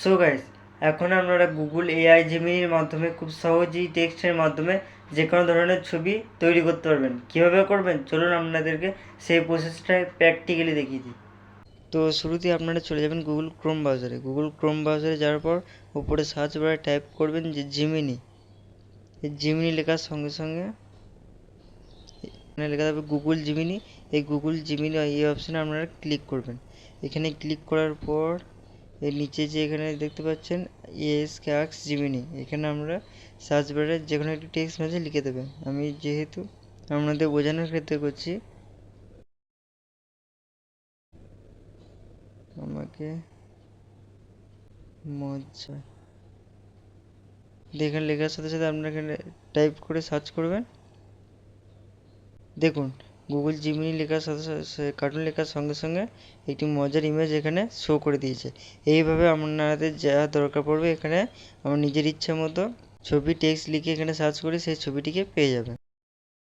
So guys, এখন আপনারা Google AI জেমিনির মাধ্যমে খুব সহজেই টেক্সটের মাধ্যমে যে কোনো ধরনের ছবি তৈরি করতে পারবেন। কীভাবে করবেন চলুন আপনাদেরকে সেই প্রসেসটা প্র্যাকটিক্যালি দেখিয়ে দিই। তো শুরুতেই আপনারা চলে যাবেন গুগল ক্রোম ব্রাউজারে যাওয়ার পর উপরে সার্চ বারে টাইপ করবেন যে জিমিনি। এই জিমিনি লেখার সঙ্গে সঙ্গে এখানে লেখা থাকবে গুগল জিমিনি। এই গুগল জিমিনি এই অপশানে আপনারা ক্লিক করবেন। এখানে ক্লিক করার পর এর নিচে যে এখানে দেখতে পাচ্ছেন আস্ক জিমিনি, এখানে আমরা সার্চ বারে যে কোনো একটি টেক্সট মেসেজ লিখে দেবেন। আমি যেহেতু আপনাদের বোঝানোর ক্ষেত্রে করছি, আমাকে মজা দেখেন লেখার সাথে সাথে আপনারা এখানে টাইপ করে সার্চ করবেন। দেখুন গুগল জিমিনি লেখার সাথে সাথে কার্টুন লেখার সঙ্গে সঙ্গে একটি মজার ইমেজ এখানে শো করে দিয়েছে। এইভাবে আপনাদের যা দরকার পড়বে এখানে আমার নিজের ইচ্ছা মতো ছবি টেক্সট লিখে এখানে সার্চ করে সেই ছবিটিকে পেয়ে যাবেন।